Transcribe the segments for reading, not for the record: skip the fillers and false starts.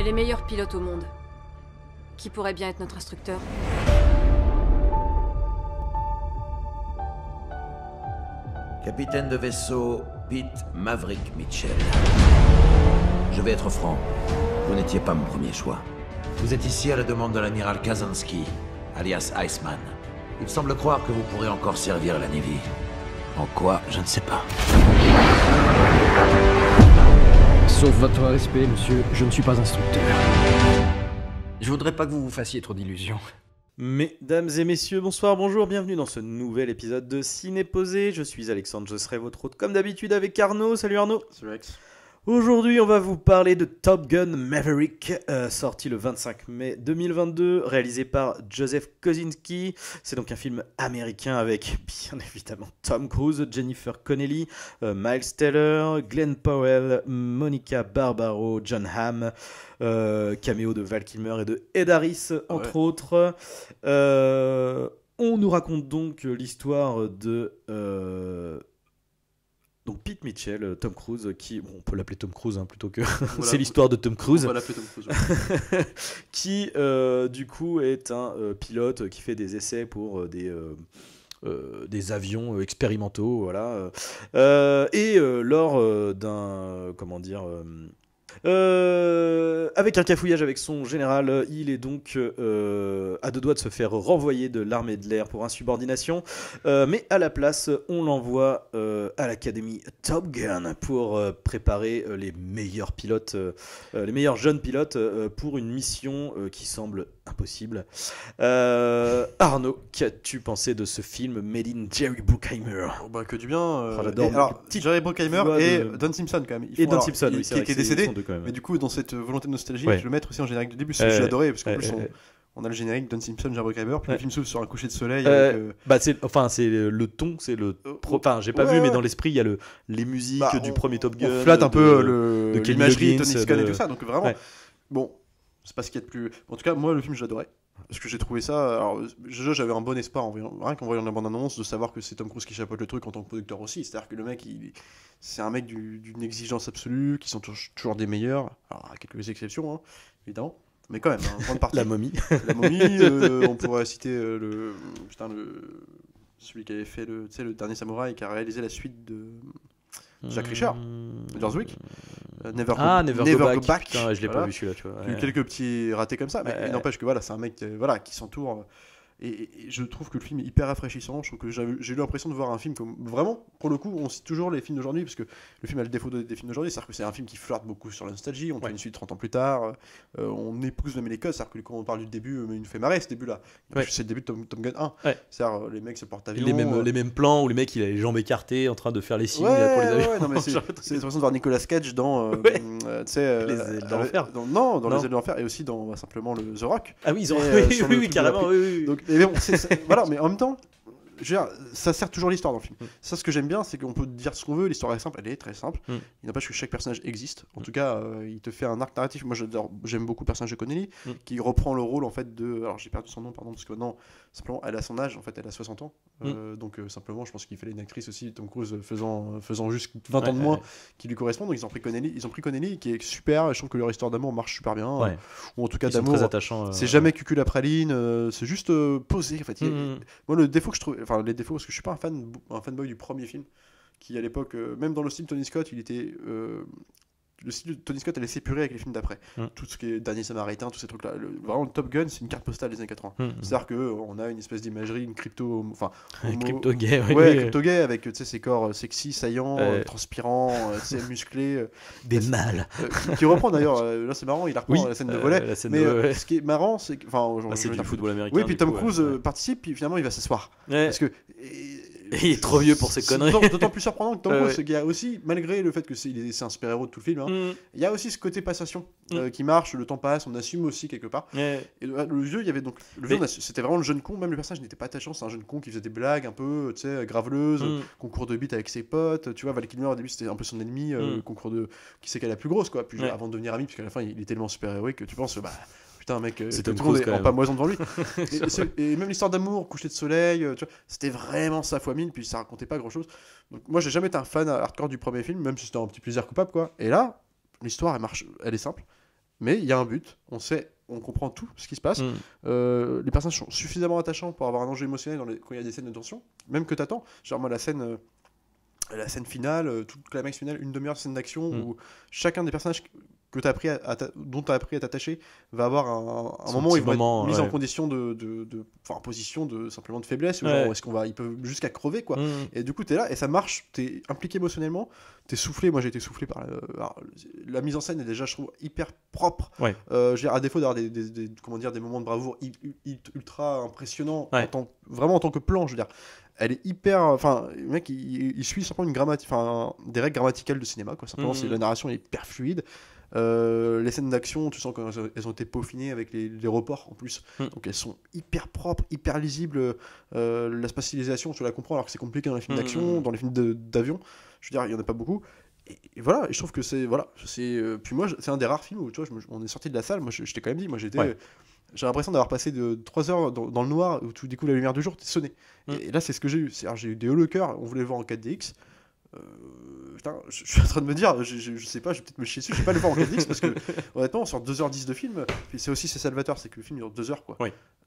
les meilleurs pilotes au monde. Qui pourrait bien être notre instructeur? Capitaine de vaisseau, Pete Maverick Mitchell. Je vais être franc, vous n'étiez pas mon premier choix. Vous êtes ici à la demande de l'amiral Kazansky, alias Iceman. Il semble croire que vous pourrez encore servir la Navy. En quoi, je ne sais pas. Sauf votre respect, monsieur, je ne suis pas instructeur. Je voudrais pas que vous vous fassiez trop d'illusions. Mesdames et messieurs, bonsoir, bonjour, bienvenue dans ce nouvel épisode de Ciné Posé. Je suis Alexandre, je serai votre hôte comme d'habitude avec Arnaud. Salut Arnaud. Salut Alex. Aujourd'hui, on va vous parler de Top Gun Maverick, sorti le 25 mai 2022, réalisé par Joseph Kosinski. C'est donc un film américain avec, bien évidemment, Tom Cruise, Jennifer Connelly, Miles Teller, Glenn Powell, Monica Barbaro, John Hamm, caméo de Val Kilmer et de Ed Harris, entre autres. On nous raconte donc l'histoire de... Donc Pete Mitchell, Tom Cruise, qui, bon, on peut l'appeler Tom Cruise plutôt que Voilà. c'est l'histoire de Tom Cruise, On va l'appeler Tom Cruise. Ouais. qui du coup est un pilote qui fait des essais pour des avions expérimentaux, voilà. Et lors d'un, comment dire, avec un cafouillage avec son général, il est donc à deux doigts de se faire renvoyer de l'armée de l'air pour insubordination, mais à la place on l'envoie à l'académie Top Gun pour préparer les meilleurs pilotes, les meilleurs jeunes pilotes pour une mission qui semble impossible. Arnaud, qu'as-tu pensé de ce film Made in Jerry Bruckheimer? Oh, bah, que du bien. J'adore. Alors, Jerry Bruckheimer et Don Simpson quand même. Et Don Simpson, oui, c'est vrai qui est que décédé. ils sont deux quand même. Mais du coup, dans cette volonté de nostalgie, Ouais. je vais le mettre aussi en générique de début, parce que j'ai adoré, parce qu'en plus, ouais. on a le générique Don Simpson, Jerry Bruckheimer, puis Ouais. le film s'ouvre sur un coucher de soleil. Avec, Bah c'est le ton, c'est le enfin j'ai pas ouais, vu, mais ouais. dans l'esprit il y a les musiques bah, du premier Top Gun, on flatte un peu de Kenny l'imagerie, Loggins, Tony Scott et de- tout ça, donc vraiment. Ouais. Bon, c'est pas ce qu'il y a de plus. En tout cas, moi, le film, je l'adorais. Parce que j'ai trouvé ça. Alors, déjà, j'avais un bon espoir rien qu'en voyant la bande-annonce, de savoir que c'est Tom Cruise qui chapeaute le truc en tant que producteur aussi. C'est-à-dire que le mec, c'est un mec d'une exigence absolue, qui sont toujours des meilleurs. Alors, à quelques exceptions, hein, évidemment. Mais quand même, en grande partie. La momie. La momie, on pourrait citer celui qui avait fait le dernier Samouraï, qui a réalisé la suite de Jack Reacher, John Wick. Never Go Back. Putain, je l'ai Voilà. pas vu celui-là, tu vois. Il y a eu quelques petits ratés comme ça, mais Ouais. il n'empêche que voilà, c'est un mec qui s'entoure. Et je trouve que le film est hyper rafraîchissant. Je trouve que j'ai eu l'impression de voir un film comme. Vraiment, pour le coup, on cite toujours les films d'aujourd'hui, parce que le film a le défaut des films d'aujourd'hui. C'est-à-dire que c'est un film qui flirte beaucoup sur la nostalgie. On fait une suite 30 ans plus tard. On épouse même les codes. C'est-à-dire que quand on parle du début, il nous fait marrer ce début-là. Ouais. C'est le début de Tom Gun 1. Ouais. C'est-à-dire les mecs se portent avion. Les mêmes plans où le mec il a les jambes écartées en train de faire les signes Ouais, pour les avions. ouais, non, mais c'est l'impression de voir Nicolas Cage dans Ouais. tu sais, Les ailes de l'enfer. Non, dans Non. les ailes de l'enfer, et aussi dans simplement le The Rock. Ah oui, ils ont Et, oui, sur oui, le oui, truc de carrément, la oui, oui. Donc, mais bon, voilà, mais en même temps, je veux dire, ça sert toujours l'histoire dans le film. Ça, ce que j'aime bien, c'est qu'on peut dire ce qu'on veut. L'histoire est simple, elle est très simple. Il n'empêche que chaque personnage existe. En tout cas, il te fait un arc narratif. Moi, j'aime beaucoup le personnage de Connelly, qui reprend le rôle en fait de. Alors, j'ai perdu son nom, pardon, parce que maintenant, simplement, elle a son âge. En fait, elle a 60 ans. Donc, simplement, je pense qu'il fallait une actrice aussi, Tom Cruise, faisant juste 20 ans de moins, qui lui correspond. Donc, ils ont pris Connelly, qui est super. Et je trouve que leur histoire d'amour marche super bien. Ouais. Ou en tout cas Ils sont d'amour. très attachants. C'est jamais cucul à praline, c'est juste posé. En fait. Moi, le défaut que je trouve, enfin les défauts, parce que je suis pas un fanboy du premier film, qui à l'époque, même dans le style Tony Scott, il était le style de Tony Scott allait s'épurer avec les films d'après. Tout ce qui est Dernier Samaritain, tous ces trucs-là. Vraiment, le Top Gun, c'est une carte postale des années 80. C'est-à-dire qu'on a une espèce d'imagerie, une crypto. Enfin, crypto-gay, ouais, crypto-gay avec ces corps sexy, saillants, transpirants, musclés. Des mâles. Qui reprend d'ailleurs, là c'est marrant, il reprend la scène de volet. Mais ce qui est marrant, c'est que. Enfin, c'est du football américain. Oui, puis Tom Cruise participe, puis finalement il va s'asseoir. Parce que. Il est trop vieux pour ces conneries. D'autant plus surprenant que Tom Cruise, il y a aussi, malgré le fait que c'est un super-héros de tout le film, il y a aussi ce côté passation qui marche, le temps passe, on assume aussi quelque part. Et le vieux, il y avait donc. Le vieux, c'était vraiment le jeune con, même le personnage n'était pas attachant, c'est un jeune con qui faisait des blagues un peu, tu sais, graveleuses, concours de bite avec ses potes. Tu vois, Val Kilmer au début c'était un peu son ennemi, concours de. Qui c'est qu'elle est la plus grosse, quoi. Puis avant de devenir ami, parce qu'à la fin il est tellement super-héroïque que tu penses, bah. Putain, mec, c'est tout Tom le monde Cruise, est en pamoison devant lui. et même l'histoire d'amour, coucher de soleil, tu vois, c'était vraiment sa fois mille, puis ça racontait pas grand chose. Donc, moi, j'ai jamais été un fan hardcore du premier film, même si c'était un petit plaisir coupable, quoi. Et là, l'histoire, elle marche, elle est simple. mais il y a un but, on comprend tout ce qui se passe. Les personnages sont suffisamment attachants pour avoir un enjeu émotionnel quand il y a des scènes de tension, même que t'attends. Genre moi la scène finale, toute la climax finale, une demi-heure de scène d'action où chacun des personnages que dont tu as appris à t'attacher va avoir un moment où ils vont être mis en condition en position simplement de faiblesse, ou genre, ils peuvent jusqu'à crever quoi. Et du coup tu es là et ça marche, tu es impliqué émotionnellement, tu es soufflé. Moi j'ai été soufflé par la mise en scène est déjà, je trouve, hyper propre. À défaut d'avoir des moments de bravoure ultra impressionnants vraiment en tant que plan, je veux dire, elle est hyper, enfin le mec il suit simplement des règles grammaticales de cinéma quoi. Simplement la narration est hyper fluide. Les scènes d'action, tu sens qu'elles ont été peaufinées avec les reports en plus, donc elles sont hyper propres, hyper lisibles. La spatialisation, tu la comprends, alors que c'est compliqué dans les films d'action, dans les films d'avion, je veux dire, il y en a pas beaucoup. Et voilà, et je trouve que puis moi c'est un des rares films où tu vois, on est sorti de la salle, moi je t'ai quand même dit, j'ai l'impression d'avoir passé 3 heures dans le noir où tu découvres la lumière du jour, t'es sonné. Et là c'est ce que j'ai eu, j'ai eu des hauts le cœur. On voulait le voir en 4DX. Putain, je suis en train de me dire, je sais pas, je vais peut-être me chier dessus, je vais pas le voir en 4DX parce que honnêtement, sur 2h10 de film, puis c'est salvateur, c'est que le film dure 2 heures quoi.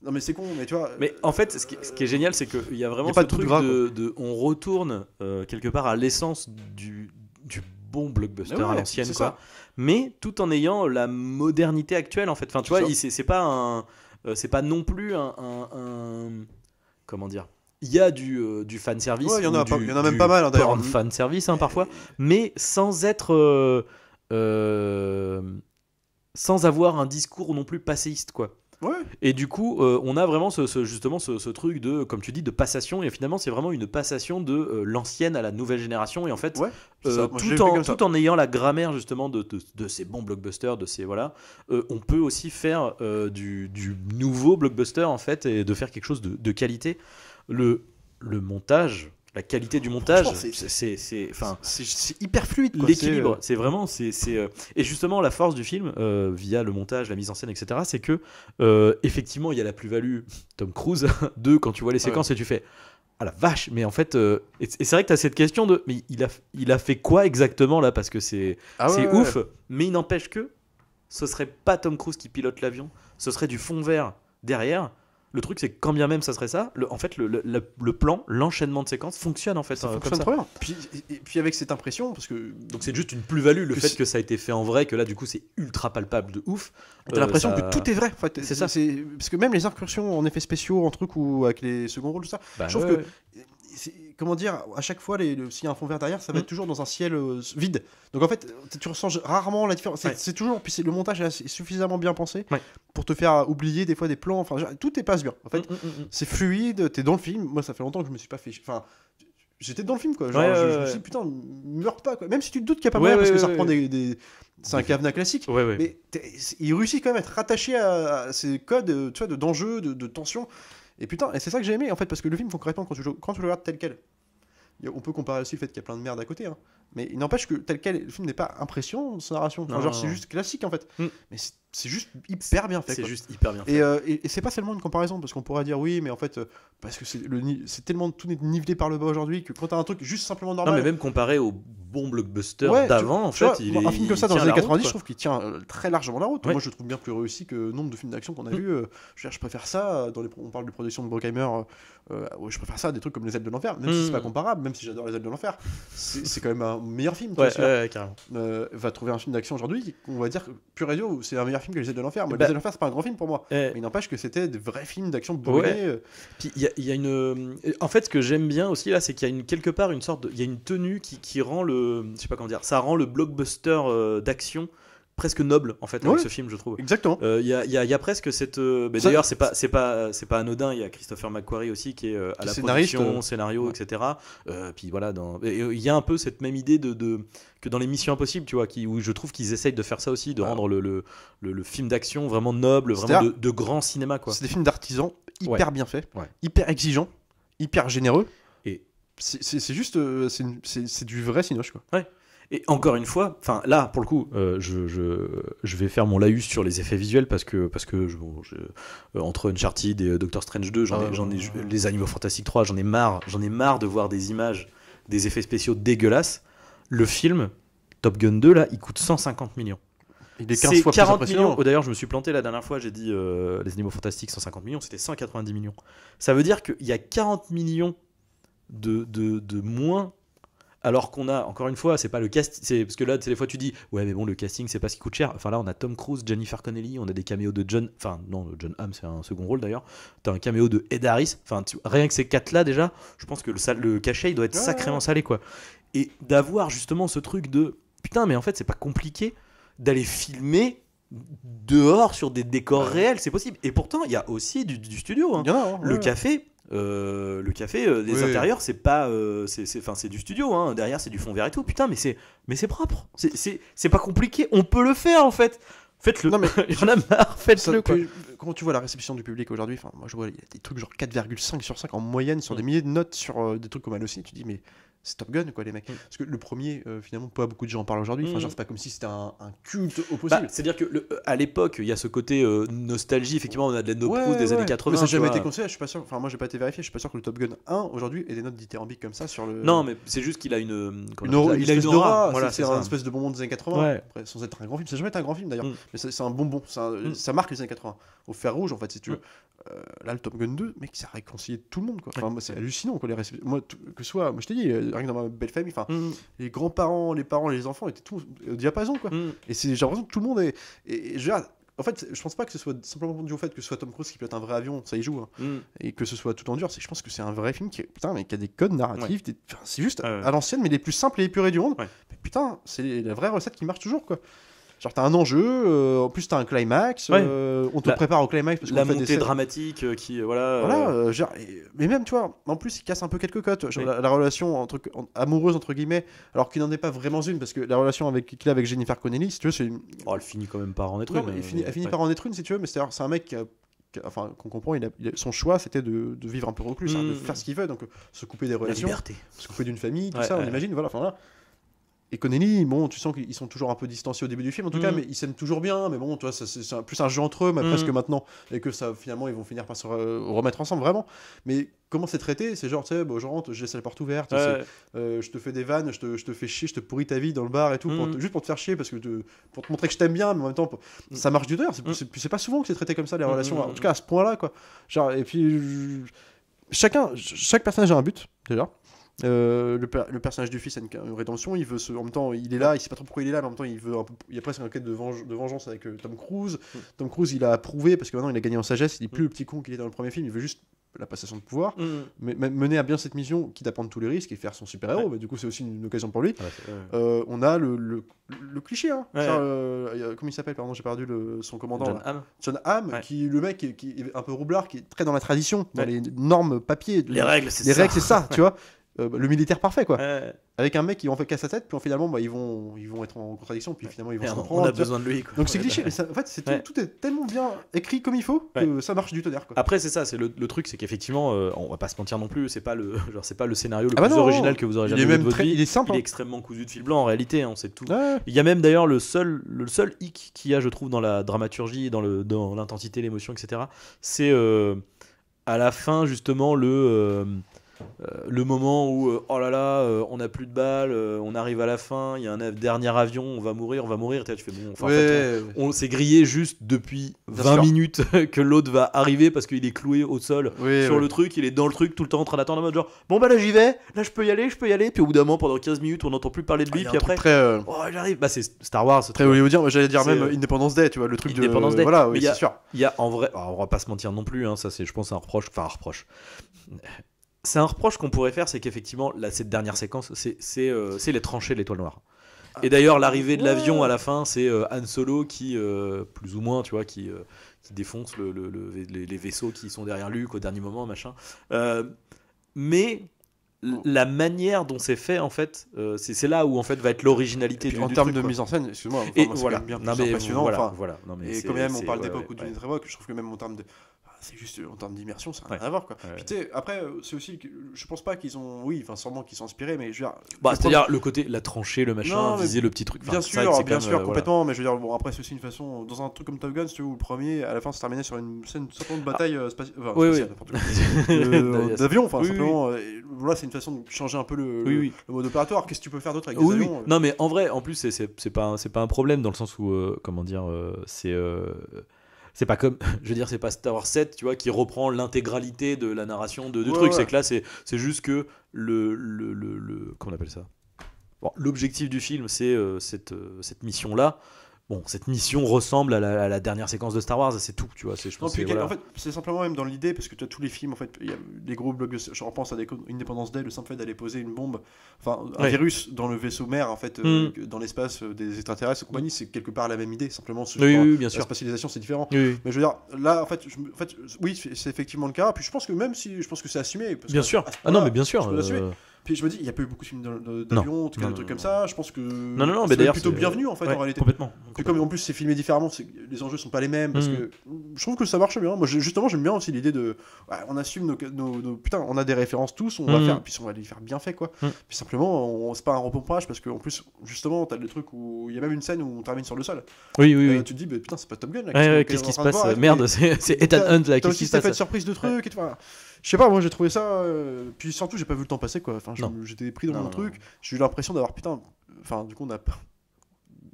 Non mais c'est con, mais tu vois. Mais en fait, ce qui est génial, c'est qu'il y a vraiment ce truc on retourne quelque part à l'essence du bon blockbuster à l'ancienne quoi. Ça. Mais tout en ayant la modernité actuelle en fait. Enfin, tu vois, c'est pas non plus un comment dire. Il y a du fan service, il y en a même pas mal d'ailleurs. Fan service parfois, mais sans être sans avoir un discours non plus passéiste quoi. Et du coup, on a vraiment ce truc de, comme tu dis, de passation. Et finalement, c'est vraiment une passation de l'ancienne à la nouvelle génération. Et en fait, tout en ayant la grammaire justement de ces bons blockbusters, de ces on peut aussi faire du nouveau blockbuster en fait, et de faire quelque chose de qualité. Le montage, la qualité du montage, c'est hyper fluide quoi. L'équilibre, c'est vraiment et justement la force du film via le montage, la mise en scène, etc. C'est que effectivement il y a la plus-value Tom Cruise de quand tu vois les séquences et tu fais ah la vache, mais en fait et c'est vrai que tu as cette question de mais il a fait quoi exactement là, parce que c'est ouf. Mais il n'empêche que ce serait pas Tom Cruise qui pilote l'avion, ce serait du fond vert derrière. Le truc, c'est que quand bien même ça serait ça, en fait, le plan, l'enchaînement de séquences fonctionne en fait. Ça fonctionne très bien. Puis avec cette impression, parce que donc c'est juste une plus-value, le fait que ça a été fait en vrai, que là du coup c'est ultra palpable de ouf. T'as l'impression que tout est vrai. En fait. C'est ça. Parce que même les incursions en effets spéciaux, en trucs ou avec les seconds rôles, tout ça, je trouve que comment dire, à chaque fois, s'il y a un fond vert derrière, ça va être toujours dans un ciel vide. Donc en fait, tu ressens rarement la différence. C'est toujours, puis le montage est suffisamment bien pensé pour te faire oublier des fois des plans. Enfin, tout passe bien. En fait, c'est fluide. T'es dans le film. Moi, ça fait longtemps que je me suis pas fait. Enfin, j'étais dans le film quoi. Genre, je me suis dit putain, meurs pas quoi. Même si tu te doutes qu'il y a pas moyen parce que ça reprend des. C'est un Cavenas classique. Mais il réussit quand même à être rattaché à ces codes, tu vois, d'enjeux, de tension. Et putain, et c'est ça que j'ai aimé en fait, parce que le film fonctionne correctement quand tu le regardes tel quel. On peut comparer aussi le fait qu'il y a plein de merde à côté, hein. Mais il n'empêche que tel quel, le film n'est pas impressionnant sa narration. Enfin, c'est juste classique en fait. Mais c'est juste hyper bien fait. C'est juste hyper bien fait. Et c'est pas seulement une comparaison, parce qu'on pourrait dire oui, mais en fait, parce que c'est tellement tout nivelé par le bas aujourd'hui que quand t'as un truc juste simplement normal. Non, mais même comparé au bon blockbuster d'avant, en fait, un film comme ça dans les années 90, je trouve qu'il tient très largement la route. Moi, je le trouve bien plus réussi que nombre de films d'action qu'on a vu. Je préfère ça. On parle de production de Bruckheimer. Je préfère ça à des trucs comme Les Ailes de l'Enfer, même si c'est pas comparable, même si j'adore Les Ailes de l'Enfer. C'est quand même un meilleur film. Carrément. Va trouver un film d'action aujourd'hui, on va dire que pur et dur, c'est un meilleur film que Les Ailes de l'Enfer. Les Ailes de l'Enfer, c'est pas un grand film pour moi. Mais il n'empêche que c'était des vrais films d'action bourrés. Puis il y a une. En fait, ce que j'aime bien aussi là, c'est qu'il y a quelque part une sorte il y a une tenue qui rend je sais pas comment dire, ça rend le blockbuster d'action presque noble en fait avec ce film, je trouve. Exactement. Il y a presque cette d'ailleurs c'est pas anodin, il y a Christopher McQuarrie aussi qui est à la production, scénario, etc. Puis voilà, il y a un peu cette même idée que dans les Missions Impossibles, tu vois, où je trouve qu'ils essayent de faire ça aussi, de rendre le film d'action vraiment noble, vraiment de grand cinéma quoi. C'est des films d'artisans hyper bien faits, hyper exigeants, hyper généreux. Et c'est juste c'est du vrai cinoche quoi. Et encore une fois, enfin là pour le coup, je vais faire mon laïus sur les effets visuels parce que entre Uncharted et Doctor Strange 2, j'en ai les Animaux Fantastiques 3, j'en ai marre de voir des images, des effets spéciaux dégueulasses. Le film Top Gun 2 là, il coûte 150 millions. Il est 15 c'est fois plus 40 impressionnant. millions. Oh, d'ailleurs, je me suis planté la dernière fois, j'ai dit Les Animaux Fantastiques 150 millions, c'était 190 millions. Ça veut dire qu'il y a 40 millions de moins. Alors qu'on a, encore une fois, c'est pas le casting. Parce que là, des fois, tu dis, ouais, mais bon, le casting, c'est pas ce qui coûte cher. Enfin, là, on a Tom Cruise, Jennifer Connelly, on a des caméos de John. Enfin, non, John Hamm, c'est un second rôle d'ailleurs. T'as un caméo de Ed Harris. Enfin, rien que ces 4-là, déjà, je pense que le cachet, il doit être sacrément salé, quoi. Et d'avoir justement ce truc de putain, mais en fait, c'est pas compliqué d'aller filmer dehors sur des décors réels, c'est possible. Et pourtant, il y a aussi du studio. Hein. Il y en a, hein, Le café. Des intérieurs, c'est pas, c'est du studio. Hein. Derrière, c'est du fond vert et tout. Putain, mais c'est propre. C'est pas compliqué. On peut le faire en fait. Faites-le. Non, mais j'en ai marre. Faites-le. Quoi. Quand tu vois la réception du public aujourd'hui, enfin, moi je vois il y a des trucs genre 4,5 sur 5 en moyenne sur des milliers de notes sur des trucs comme Allociné. Tu dis mais c'est Top Gun quoi les mecs. Parce que le premier, finalement, pas beaucoup de gens en parlent aujourd'hui. Enfin, genre c'est pas comme si c'était un culte au possible. Bah, c'est-à-dire que à l'époque, il y a ce côté nostalgie. Effectivement, on a de l'Ed Cruise des années 80. Mais ça n'a jamais été conseillé. Je suis pas sûr. Enfin, moi j'ai pas été vérifié. Je suis pas sûr que le Top Gun 1 aujourd'hui ait des notes dithyrambiques comme ça sur le. Non, mais c'est juste qu'il a une il a une aura. Voilà, c'est un espèce de bonbon des années 80. Ouais. Après, sans être un grand film. Ça n'a jamais été un grand film d'ailleurs. Mais c'est un bonbon. Ça marque les années 80. Au fer rouge en fait, si tu veux. Là, le Top Gun 2, mec, ça a réconcilié tout le monde quoi. Enfin, moi, c'est hallucinant quoi. Moi, que ce soit, moi je te dis, rien que dans ma belle famille. Enfin, les grands-parents, les parents, les enfants étaient tous au diapason quoi. Et j'ai l'impression que tout le monde est. Et je en fait, je pense pas que ce soit simplement dû au fait que ce soit Tom Cruise qui pilote un vrai avion, ça y joue, hein, et que ce soit tout en dur. Je pense que c'est un vrai film qui a des codes narratifs. Enfin, c'est juste à l'ancienne, mais les plus simples et les plus épurés du monde. Mais putain, c'est la vraie recette qui marche toujours quoi. Genre t'as un enjeu, en plus t'as un climax, on te prépare au climax parce la qu'on fait montée dramatique qui genre, mais même tu vois, en plus il casse un peu quelques cotes. Genre, la relation amoureuse entre guillemets, alors qu'il n'en est pas vraiment une parce que la relation qu'il a avec Jennifer Connelly, si tu veux, c'est une. Elle finit quand même par en être une. Elle finit par en être une si tu veux, mais c'est un mec enfin qu'on comprend, son choix c'était de vivre un peu reclus, de faire ce qu'il veut, donc se couper des relations, se couper d'une famille, tout ça, on imagine, voilà, enfin voilà. Et Connelly, bon, tu sens qu'ils sont toujours un peu distanciés au début du film, en tout cas, mais ils s'aiment toujours bien. Mais bon, tu vois, c'est plus un jeu entre eux, mais presque maintenant, et que ça, finalement, ils vont finir par se remettre ensemble, vraiment. Mais comment c'est traité? C'est genre, tu sais, bon, je rentre, je laisse la porte ouverte, je te fais des vannes, je te fais chier, je te pourris ta vie dans le bar et tout, juste pour te faire chier, parce que pour te montrer que je t'aime bien, mais en même temps, ça marche du tonnerre. C'est pas souvent que c'est traité comme ça, les relations, en tout cas à ce point-là, quoi. Genre, et puis, chaque personnage a un but, déjà. Le personnage du fils a une rédemption, il veut en même temps il est là, il sait pas trop pourquoi il est là, mais en même temps il y a presque un quête de vengeance avec Tom Cruise. Tom Cruise il a approuvé parce que maintenant il a gagné en sagesse, il est plus le petit con qu'il était dans le premier film, il veut juste la passation de pouvoir, mais mener à bien cette mission, quitte à prendre tous les risques et faire son super héros, mais du coup c'est aussi une occasion pour lui. On a le cliché, hein. Comment il s'appelle, pardon, j'ai perdu son commandant. John Hamm, qui le mec qui est un peu roublard, qui est très dans la tradition, dans les normes papier, les règles c'est ça, tu vois. Le militaire parfait quoi, avec un mec qui en fait casse sa tête, puis finalement ils vont être en contradiction, puis finalement ils vont se comprendre. On a besoin de lui quoi. Donc c'est cliché, mais ça, en fait tout est tellement bien écrit comme il faut que ça marche du tonnerre quoi. Après c'est ça, c'est le truc, c'est qu'effectivement on va pas se mentir non plus, c'est pas le scénario le plus original que vous aurez jamais vu de votre vie. Il est simple, il est extrêmement cousu de fil blanc en réalité, on sait tout. Il y a même d'ailleurs le seul hic qu'il y a, je trouve, dans la dramaturgie, dans l'intensité, l'émotion, etc. C'est à la fin justement le moment où oh là là on n'a plus de balles, on arrive à la fin, il y a un dernier avion, on va mourir, tu fais bon, en fait, on s'est grillé juste depuis 20 minutes que l'autre va arriver parce qu'il est cloué au sol sur le truc, il est dans le truc tout le temps en train d'attendre en mode genre bon bah là j'y vais, là je peux y aller, puis au bout d'un moment pendant 15 minutes on n'entend plus parler de lui, puis après oh j'arrive, bah c'est Star Wars, c'est très hollywoodien, j'allais dire même Independence Day, tu vois, le truc de Independence Day. Voilà, oui, c'est sûr. Il y a en vrai, on va pas se mentir non plus, hein, ça c'est je pense un reproche. C'est un reproche qu'on pourrait faire, c'est qu'effectivement, cette dernière séquence, c'est les tranchées de l'Étoile Noire. Et d'ailleurs, l'arrivée de l'avion à la fin, c'est Han Solo qui, plus ou moins, tu vois, qui défonce les vaisseaux qui sont derrière Luke au dernier moment, machin. Mais la manière dont c'est fait, en fait, c'est là où en fait va être l'originalité du en termes de mise en scène, excuse-moi, et moi, voilà, c'est bien plus impressionnant. Voilà, non, mais et quand même, on parle d'époque ou d'une autre époque, je trouve que même en termes de c'est juste en termes d'immersion, ça n'a rien à voir, quoi. Puis tu sais, après, c'est aussi que je pense pas qu'ils ont, oui, enfin sûrement qu'ils sont inspirés, mais je veux dire, c'est-à-dire le côté, la tranchée, le machin, viser le petit truc. Bien sûr, complètement, mais je veux dire, bon, après c'est aussi une façon, dans un truc comme Top Gun, si tu veux, où le premier, à la fin, se terminait sur une sorte de bataille spatiale, d'avion, enfin simplement. Voilà, c'est une façon de changer un peu le mode opératoire. Qu'est-ce que tu peux faire d'autre avec des avions Non, mais en vrai, en plus, c'est pas un problème dans le sens où, comment dire, c'est pas comme, je veux dire, c'est pas Star Wars 7, tu vois, qui reprend l'intégralité de la narration de trucs. C'est que là, c'est juste que comment on appelle ça, l'objectif du film, c'est cette mission-là. Bon, cette mission ressemble à la dernière séquence de Star Wars, c'est tout, tu vois. Je pense en fait, c'est simplement même dans l'idée, parce que tu as tous les films, en fait, il y a des gros blocs de... Je repense à Independence Day, le simple fait d'aller poser une bombe, enfin, un virus dans le vaisseau mère, en fait, dans l'espace des extraterrestres et compagnie, c'est quelque part la même idée, simplement. Bien sûr. La spatialisation, c'est différent. Mais je veux dire, là, en fait, oui, c'est effectivement le cas, puis je pense que même si, je pense que c'est assumé. Bien sûr. Non, mais bien sûr. Puis je me dis, il n'y a pas eu beaucoup de films d'avion, des trucs comme ça. Je pense que mais d'ailleurs, plutôt bienvenu en fait, en réalité. Complètement. Puis comme en plus c'est filmé différemment, les enjeux sont pas les mêmes. Parce que je trouve que ça marche bien. Moi justement, j'aime bien aussi l'idée de. On assume nos. Putain, on a des références tous, on va faire. Puis on va les faire bien fait, quoi. Puis simplement, c'est pas un repompage parce qu'en plus, justement, t'as des trucs où il y a même une scène où on termine sur le sol. Oui. Tu te dis, putain, c'est pas Top Gun là. Qu'est-ce qui se passe? Merde, c'est Ethan Hunt là. T'as aussi cette fait de surprise de trucs et tout. Je sais pas, moi j'ai trouvé ça. Puis surtout, j'ai pas vu le temps passer, quoi. Enfin, j'étais pris dans mon truc. J'ai eu l'impression d'avoir enfin, du coup,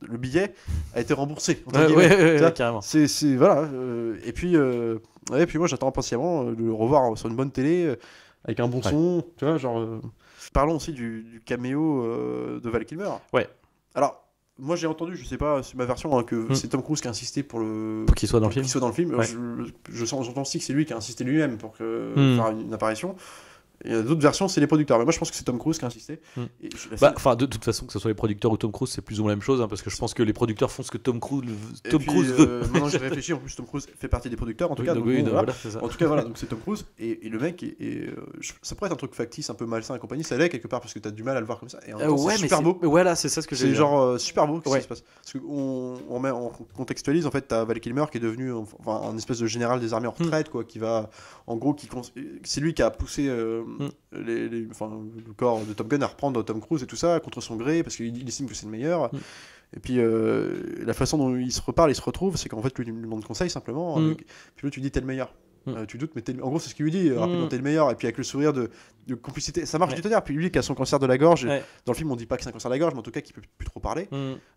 le billet a été remboursé. Carrément. C'est voilà. Et puis moi j'attends impatiemment de le revoir sur une bonne télé avec un bon son. Tu vois, genre. Parlons aussi du caméo de Val Kilmer. Ouais. Alors. Moi j'ai entendu, je sais pas, c'est ma version, que c'est Tom Cruise qui a insisté pour qu'il soit dans le film. Ouais. J'entends aussi que c'est lui qui a insisté lui-même pour faire une apparition. Il y a d'autres versions, c'est les producteurs. Mais moi, je pense que c'est Tom Cruise qui a insisté. De toute façon, que ce soit les producteurs ou Tom Cruise, c'est plus ou moins la même chose, parce que je pense que les producteurs font ce que Tom Cruise veut. Maintenant, j'ai réfléchi. En plus, Tom Cruise fait partie des producteurs, en tout cas. C'est ça. En tout cas, voilà. Donc c'est Tom Cruise et le mec ça pourrait être un truc factice, un peu malsain et compagnie. Ça l'est quelque part parce que t'as du mal à le voir comme ça. Et en même temps, c'est super beau. Voilà, c'est ça ce que j'ai. C'est genre super beau. Qu'est-ce qui se passe? Parce qu'on contextualise. En fait, t'as Val Kilmer qui est devenu un espèce de général des armées en retraite, quoi, qui va, en gros, c'est lui qui a poussé le corps de Top Gun à reprendre Tom Cruise et tout ça contre son gré parce qu'il estime que c'est le meilleur. Et puis la façon dont il se retrouve, c'est qu'en fait lui demande conseil simplement. Puis là tu dis t'es le meilleur. Tu doutes, mais en gros c'est ce qu'il lui dit. Rapidement t'es le meilleur. Et puis avec le sourire de complicité, ça marche du tonnerre. Puis lui qui a son cancer de la gorge, dans le film on dit pas que c'est un cancer de la gorge, mais en tout cas qu'il peut plus trop parler.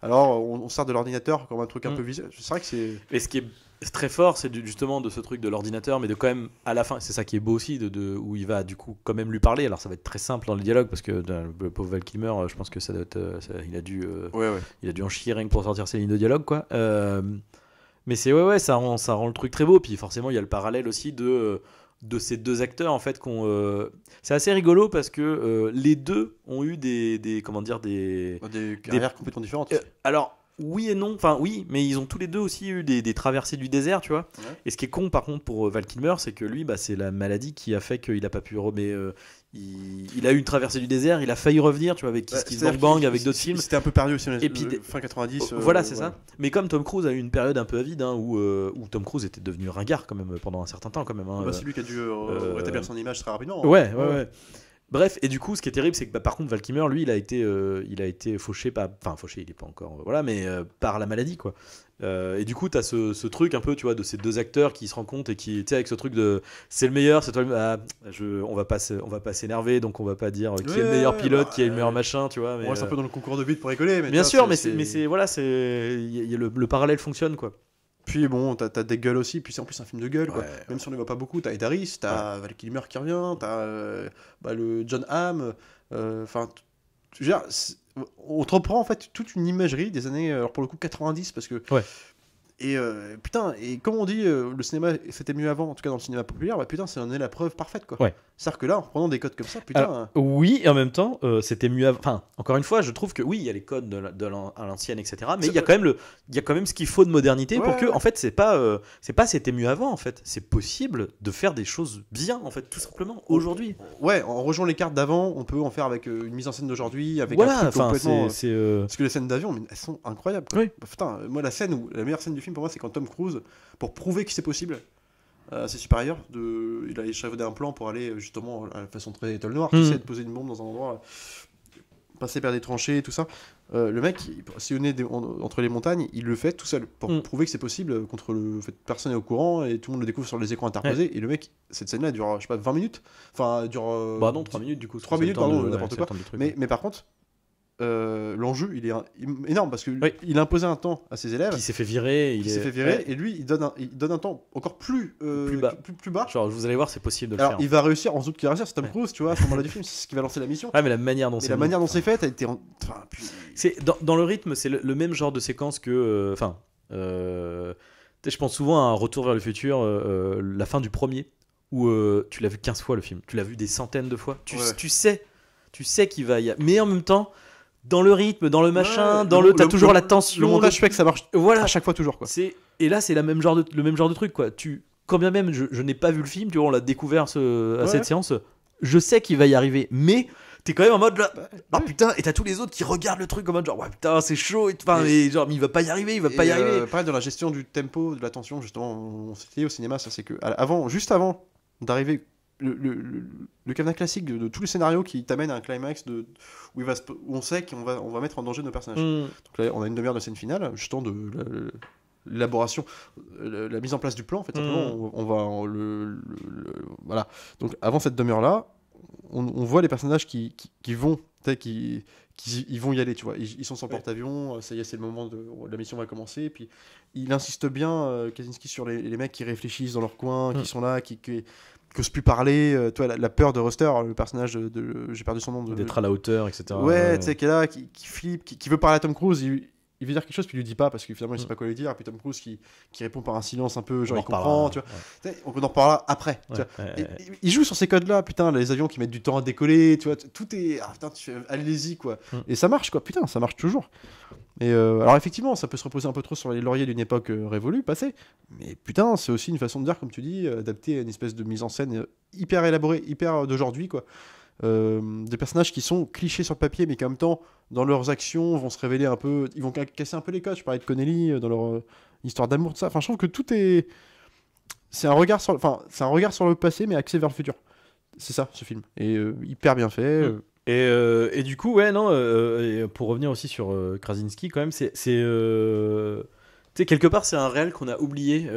Alors on sert de l'ordinateur comme un truc un peu visuel. C'est vrai que c'est. Et ce qui est très fort, c'est justement de ce truc de l'ordinateur, mais de quand même à la fin, c'est ça qui est beau aussi, où il va du coup quand même lui parler. Alors ça va être très simple dans le dialogue parce que le pauvre Val Kilmer, je pense que ça doit être, il a dû en chier rien que pour sortir ses lignes de dialogue, quoi. Mais c'est ça rend le truc très beau. Puis forcément il y a le parallèle aussi de ces deux acteurs en fait c'est assez rigolo parce que les deux ont eu des carrières complètement différentes. Alors oui et non, enfin oui, mais ils ont tous les deux aussi eu des traversées du désert, tu vois. Et ce qui est con par contre pour Val Kilmer, c'est que lui, c'est la maladie qui a fait qu'il a pas pu il a eu une traversée du désert, il a failli revenir, tu vois, avec Kiss Bang Bang, avec d'autres films. C'était un peu perdu aussi, et puis fin 90. Voilà, c'est ça. Mais comme Tom Cruise a eu une période un peu avide, où Tom Cruise était devenu ringard quand même pendant un certain temps quand même. C'est lui qui a dû rétablir son image très rapidement. Ouais. Bref, et du coup, ce qui est terrible, c'est que par contre, Val Kilmer, lui, il a été fauché, fauché, il est pas encore, mais par la maladie, quoi. Et du coup, t'as ce truc un peu, tu vois, de ces deux acteurs qui se rencontrent et qui, tu sais, avec ce truc de, c'est le meilleur, c'est toi, on va pas s'énerver, donc on va pas dire qui est le meilleur pilote, qui est le meilleur machin, tu vois. Mais, on reste un peu dans le concours de but pour rigoler, mais bien sûr, mais le parallèle fonctionne, quoi. Puis bon, t'as des gueules aussi, puis c'est en plus un film de gueule, quoi. Même si on ne voit pas beaucoup, t'as Ed Harris, t'as Val Kilmer qui revient, t'as le John Hamm, enfin, je veux dire, on te reprend en fait toute une imagerie des années, alors pour le coup 90, parce que et putain, et comme on dit, le cinéma c'était mieux avant, en tout cas dans le cinéma populaire, putain, ça en est la preuve parfaite, quoi. C'est-à-dire que là, en prenant des codes comme ça, putain. Alors, oui, et en même temps, c'était mieux avant. Enfin, encore une fois, je trouve que oui, il y a les codes à l'ancienne, etc. Mais il y a quand même ce qu'il faut de modernité pour que, en fait, c'est pas c'était mieux avant, en fait. C'est possible de faire des choses bien, en fait, tout simplement, aujourd'hui. Ouais, en rejoignant les cartes d'avant, on peut en faire avec une mise en scène d'aujourd'hui, avec voilà, un truc complètement. Parce que les scènes d'avion, elles sont incroyables, quoi. Oui. Putain, moi, la meilleure scène du film pour moi, c'est quand Tom Cruise, pour prouver que c'est possible, à ses supérieurs. Il a échafaudé un plan pour aller justement à la façon très étoile noire, Mm. tu sais, de poser une bombe dans un endroit, passer par des tranchées et tout ça. Le mec, il sillonnait entre les montagnes, il le fait tout seul pour prouver que c'est possible contre le fait que personne n'est au courant et tout le monde le découvre sur les écrans interposés. Et le mec, cette scène-là dure, je sais pas, 20 minutes. Enfin, elle dure. Bah non, 3 minutes du coup. 3 c'est le minutes, temps pardon, de- n'importe c'est quoi. le temps du truc, Mais par contre, l'enjeu, il est énorme parce que Oui. il a imposé un temps à ses élèves. Puis il s'est fait virer. Il s'est fait virer et lui, il donne un temps encore plus bas. plus bas. Genre, vous allez voir, c'est possible de le Alors, faire. il va réussir, en doute qu'il va réussir, c'est Tom Cruise, tu vois, à ce moment-là du film, c'est ce qui va lancer la mission. Ah, mais la manière dont Mais c'est la mis. manière dont c'est fait, a été. Enfin, puis- C'est dans le rythme, c'est le même genre de séquence que. Enfin, tu sais, je pense souvent à un Retour vers le futur, la fin du premier, où tu l'as vu 15 fois le film, tu l'as vu des centaines de fois. Ouais. Tu sais qu'il va y avoir. Mais en même temps, dans le rythme, dans le machin, Ouais, t'as toujours la tension. Le montage fait que ça marche Voilà. à chaque fois toujours, quoi. Et là, c'est le même genre de truc, quoi. Quand bien même je n'ai pas vu le film, tu vois, on l'a découvert à Ouais. cette séance, je sais qu'il va y arriver, mais t'es quand même en mode là, ah putain, et t'as tous les autres qui regardent le truc en mode genre, ouais putain, c'est chaud, mais genre, mais il va pas y arriver, il va pas y arriver. Pareil, dans la gestion du tempo, de la tension, justement, on s'était dit au cinéma, ça c'est que juste avant d'arriver, le cadenas classique de tous les scénarios qui t'amènent à un climax où on sait qu'on va mettre en danger nos personnages. Donc là, on a une demi-heure de scène finale, justement de l'élaboration, la mise en place du plan, en fait, simplement, voilà. Donc avant cette demi-heure-là, on voit les personnages qui vont, ils vont y aller, tu vois. Ils sont sans porte-avions, ça y est, c'est le moment de la mission va commencer. Et puis il insiste bien, Kaczynski, sur les mecs qui réfléchissent dans leur coin, qui sont là, qui n'osent plus parler. Toi, la peur de Ruster, le personnage j'ai perdu son nom, D'être à la hauteur, etc. Ouais, tu sais, qui est là, qui flippe, qui veut parler à Tom Cruise. Il veut dire quelque chose, puis il lui dit pas parce que finalement il sait pas quoi lui dire. Et puis Tom Cruise qui répond par un silence un peu, genre On en il comprend, reparlera, tu vois. Tu sais, on en reparlera après. Tu vois. Ouais. Il joue sur ces codes-là, putain, les avions qui mettent du temps à décoller, tu vois, tout est. Ah putain, tu fais, allez-y, quoi. Et ça marche, quoi, putain, ça marche toujours. Et alors, effectivement, ça peut se reposer un peu trop sur les lauriers d'une époque révolue, passée, mais putain, c'est aussi une façon de dire, comme tu dis, adapter à une espèce de mise en scène hyper élaborée, hyper d'aujourd'hui, quoi. Des personnages qui sont clichés sur le papier, mais qui en même temps, dans leurs actions, vont se révéler un peu. Ils vont casser un peu les codes. Je parlais de Connelly dans leur histoire d'amour, tout ça. Enfin, je trouve que tout est. C'est un regard sur le passé, mais axé vers le futur. C'est ça, ce film. Et hyper bien fait. Et du coup, ouais, non, et pour revenir aussi sur Krasinski, quand même, tu sais, quelque part, c'est un réel qu'on a oublié,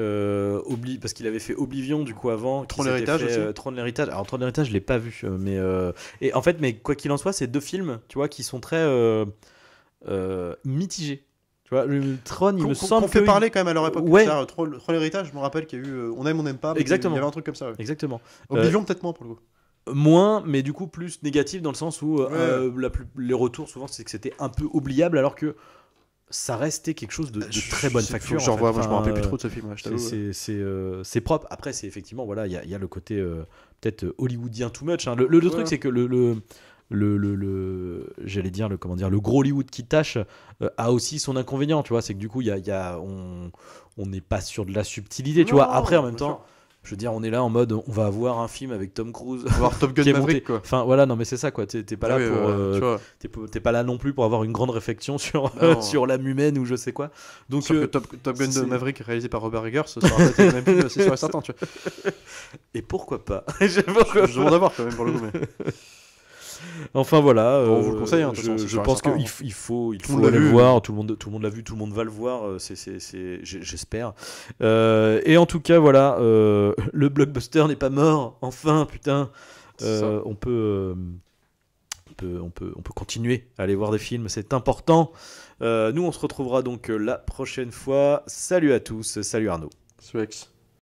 parce qu'il avait fait Oblivion, du coup, avant. Trône de l'héritage aussi. Trône de l'héritage. Alors, Trône de l'héritage, je l'ai pas vu, et en fait, mais quoi qu'il en soit, c'est deux films, tu vois, qui sont très mitigés. Tu vois, le Trône, il me semble qu'on fait que parler quand même à leur époque. Ouais. Trône de l'héritage, je me rappelle qu'il y a eu on aime, on n'aime pas. Mais Exactement. Il y avait un truc comme ça. Ouais. Exactement. Oblivion, peut-être moins pour le coup. Moins, mais du coup plus négatif dans le sens où les retours souvent c'est que c'était un peu oubliable alors que ça restait quelque chose de très bonne facture. Je en fait. moi je me rappelle plus trop de ce film. Ouais, je t'avoue. C'est propre. Après c'est effectivement voilà il y a le côté peut-être hollywoodien too much. Hein. Le truc c'est que j'allais dire le gros Hollywood qui tâche a aussi son inconvénient. Tu vois, c'est que du coup on n'est pas sur de la subtilité. Tu vois. Après en même temps. Je veux dire, on est là en mode, on va avoir un film avec Tom Cruise. On va voir Top Gun qui est Maverick, monté. quoi. Enfin voilà, non mais c'est ça quoi. T'es pas là t'es pas là non plus pour avoir une grande réflexion sur sur l'âme humaine ou je sais quoi. Donc que Top Gun de Maverick réalisé par Robert Eggers, ça sera peut-être le même film, c'est sûr et certain, tu vois. Et pourquoi pas. Je demande à voir quand même pour le coup. Mais... Enfin voilà, on vous le conseille. Hein, je pense qu'il faut aller le voir. Tout le monde l'a vu, tout le monde va le voir. J'espère. Et en tout cas voilà, le blockbuster n'est pas mort. Enfin putain, on peut continuer à aller voir des films. C'est important. Nous on se retrouvera donc la prochaine fois. Salut à tous. Salut Arnaud. Suex.